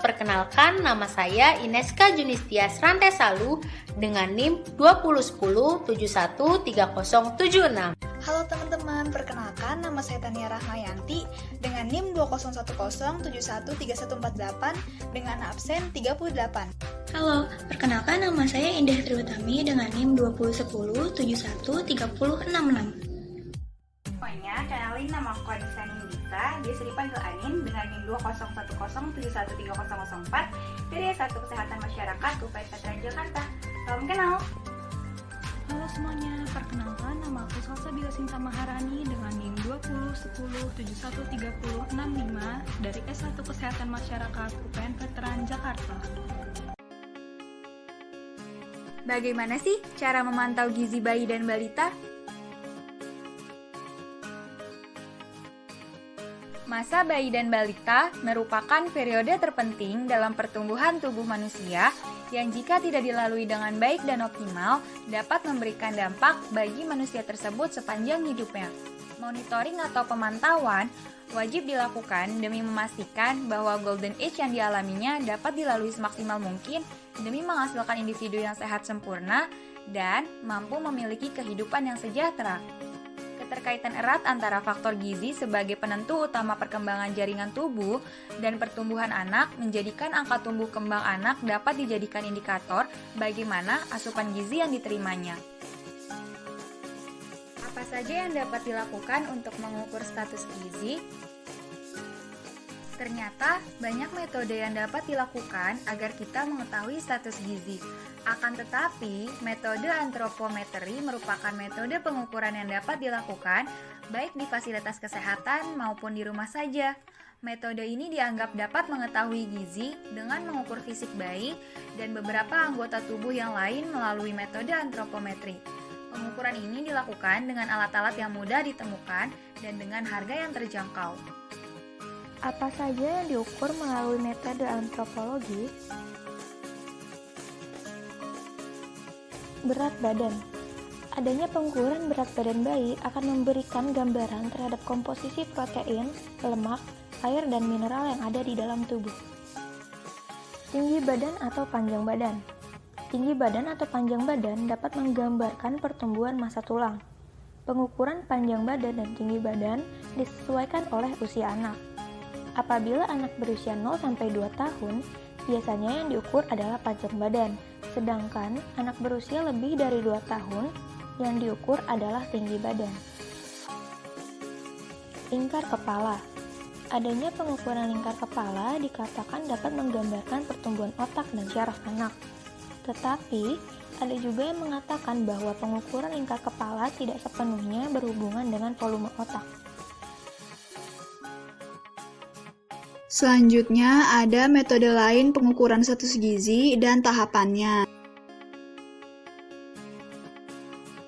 perkenalkan nama saya Ineska Junistia Srantesalu dengan NIM 2010713076. Halo teman-teman, perkenalkan nama saya Tania Rahmayanti dengan NIM 201071313148 dengan absen 38. Halo, perkenalkan nama saya Indah Triutami dengan NIM 201071313666. Semuanya, kenalin nama aku Anissa Nindita, biasa dipanggil Anin dengan NIM 201071313004 dari S1 Kesehatan Masyarakat UPN Veteran Jakarta. Salam kenal. Halo semuanya, perkenalkan nama aku Salsa Bilasinta Maharani dengan NIM 2010713065 dari S1 Kesehatan Masyarakat UPN Veteran Jakarta. Bagaimana sih cara memantau gizi bayi dan balita? Masa bayi dan balita merupakan periode terpenting dalam pertumbuhan tubuh manusia yang jika tidak dilalui dengan baik dan optimal dapat memberikan dampak bagi manusia tersebut sepanjang hidupnya. Monitoring atau pemantauan wajib dilakukan demi memastikan bahwa golden age yang dialaminya dapat dilalui semaksimal mungkin demi menghasilkan individu yang sehat sempurna dan mampu memiliki kehidupan yang sejahtera. Keterkaitan erat antara faktor gizi sebagai penentu utama perkembangan jaringan tubuh dan pertumbuhan anak menjadikan angka tumbuh kembang anak dapat dijadikan indikator bagaimana asupan gizi yang diterimanya. Apa saja yang dapat dilakukan untuk mengukur status gizi? Ternyata banyak metode yang dapat dilakukan agar kita mengetahui status gizi. Akan tetapi, metode antropometri merupakan metode pengukuran yang dapat dilakukan baik di fasilitas kesehatan maupun di rumah saja. Metode ini dianggap dapat mengetahui gizi dengan mengukur fisik bayi dan beberapa anggota tubuh yang lain melalui metode antropometri. Pengukuran ini dilakukan dengan alat-alat yang mudah ditemukan dan dengan harga yang terjangkau. Apa saja yang diukur melalui metode antropologi? Berat badan. Adanya pengukuran berat badan bayi akan memberikan gambaran terhadap komposisi protein, lemak, air, dan mineral yang ada di dalam tubuh. Tinggi badan atau panjang badan. Tinggi badan atau panjang badan dapat menggambarkan pertumbuhan massa tulang. Pengukuran panjang badan dan tinggi badan disesuaikan oleh usia anak. Apabila anak berusia 0-2 tahun, biasanya yang diukur adalah panjang badan, sedangkan anak berusia lebih dari 2 tahun, yang diukur adalah tinggi badan. Lingkar kepala. Adanya pengukuran lingkar kepala dikatakan dapat menggambarkan pertumbuhan otak dan syaraf anak. Tetapi, ada juga yang mengatakan bahwa pengukuran lingkar kepala tidak sepenuhnya berhubungan dengan volume otak. Selanjutnya, ada metode lain pengukuran status gizi dan tahapannya.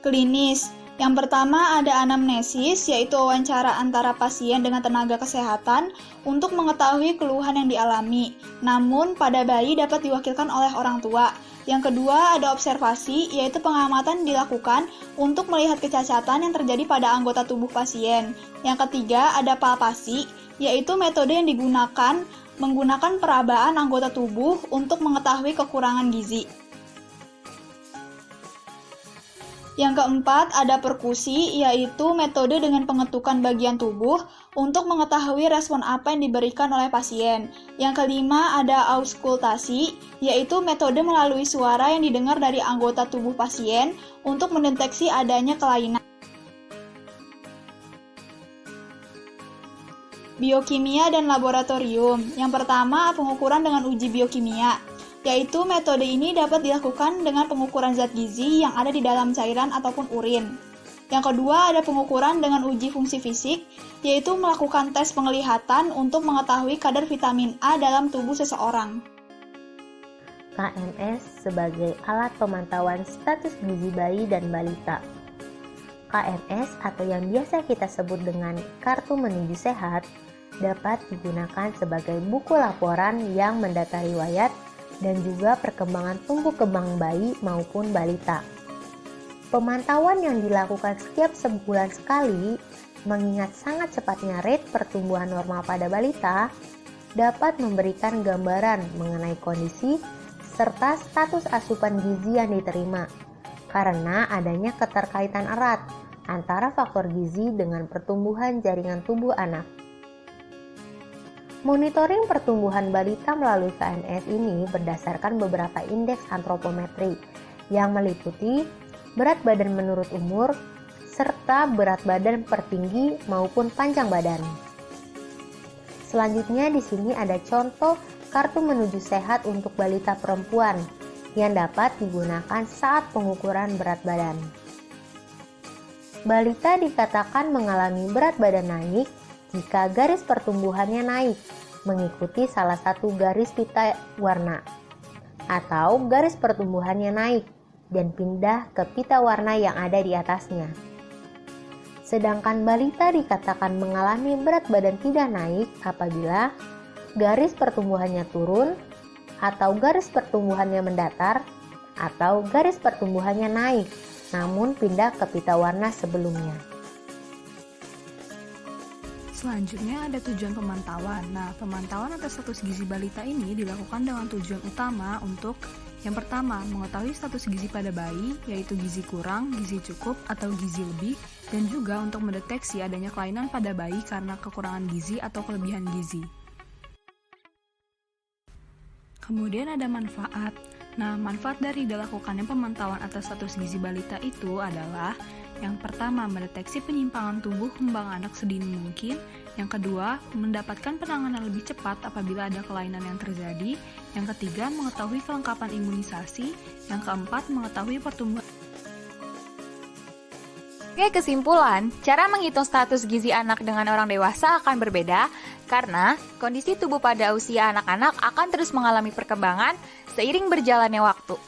Klinis. Yang pertama ada anamnesis, yaitu wawancara antara pasien dengan tenaga kesehatan untuk mengetahui keluhan yang dialami. Namun, pada bayi dapat diwakilkan oleh orang tua. Yang kedua ada observasi, yaitu pengamatan dilakukan untuk melihat kecacatan yang terjadi pada anggota tubuh pasien. Yang ketiga ada palpasi, yaitu metode yang digunakan menggunakan perabaan anggota tubuh untuk mengetahui kekurangan gizi. Yang keempat ada perkusi, yaitu metode dengan pengetukan bagian tubuh untuk mengetahui respon apa yang diberikan oleh pasien. Yang kelima ada auskultasi, yaitu metode melalui suara yang didengar dari anggota tubuh pasien untuk mendeteksi adanya kelainan. Biokimia dan laboratorium. Yang pertama, pengukuran dengan uji biokimia, yaitu metode ini dapat dilakukan dengan pengukuran zat gizi yang ada di dalam cairan ataupun urin. Yang kedua, ada pengukuran dengan uji fungsi fisik, yaitu melakukan tes penglihatan untuk mengetahui kadar vitamin A dalam tubuh seseorang. KMS sebagai alat pemantauan status gizi bayi dan balita. KMS atau yang biasa kita sebut dengan Kartu Menuju Sehat dapat digunakan sebagai buku laporan yang mendata riwayat dan juga perkembangan tumbuh kembang bayi maupun balita. Pemantauan yang dilakukan setiap sebulan sekali mengingat sangat cepatnya rate pertumbuhan normal pada balita dapat memberikan gambaran mengenai kondisi serta status asupan gizi yang diterima, karena adanya keterkaitan erat antara faktor gizi dengan pertumbuhan jaringan tubuh anak. Monitoring pertumbuhan balita melalui KNS ini berdasarkan beberapa indeks antropometri yang meliputi berat badan menurut umur, serta berat badan per tinggi maupun panjang badan. Selanjutnya di sini ada contoh kartu menuju sehat untuk balita perempuan yang dapat digunakan saat pengukuran berat badan. Balita dikatakan mengalami berat badan naik jika garis pertumbuhannya naik mengikuti salah satu garis pita warna, atau garis pertumbuhannya naik dan pindah ke pita warna yang ada di atasnya. Sedangkan balita dikatakan mengalami berat badan tidak naik apabila garis pertumbuhannya turun, atau garis pertumbuhannya mendatar, atau garis pertumbuhannya naik namun pindah ke pita warna sebelumnya. Selanjutnya ada tujuan pemantauan. Nah, pemantauan atas status gizi balita ini dilakukan dengan tujuan utama untuk yang pertama, mengetahui status gizi pada bayi, yaitu gizi kurang, gizi cukup, atau gizi lebih, dan juga untuk mendeteksi adanya kelainan pada bayi karena kekurangan gizi atau kelebihan gizi. Kemudian ada manfaat. Nah, manfaat dari dilakukannya pemantauan atas status gizi balita itu adalah yang pertama, mendeteksi penyimpangan tumbuh kembang anak sedini mungkin. Yang kedua, mendapatkan penanganan lebih cepat apabila ada kelainan yang terjadi. Yang ketiga, mengetahui kelengkapan imunisasi. Yang keempat, mengetahui pertumbuhan. Oke, kesimpulan, cara menghitung status gizi anak dengan orang dewasa akan berbeda karena kondisi tubuh pada usia anak-anak akan terus mengalami perkembangan seiring berjalannya waktu.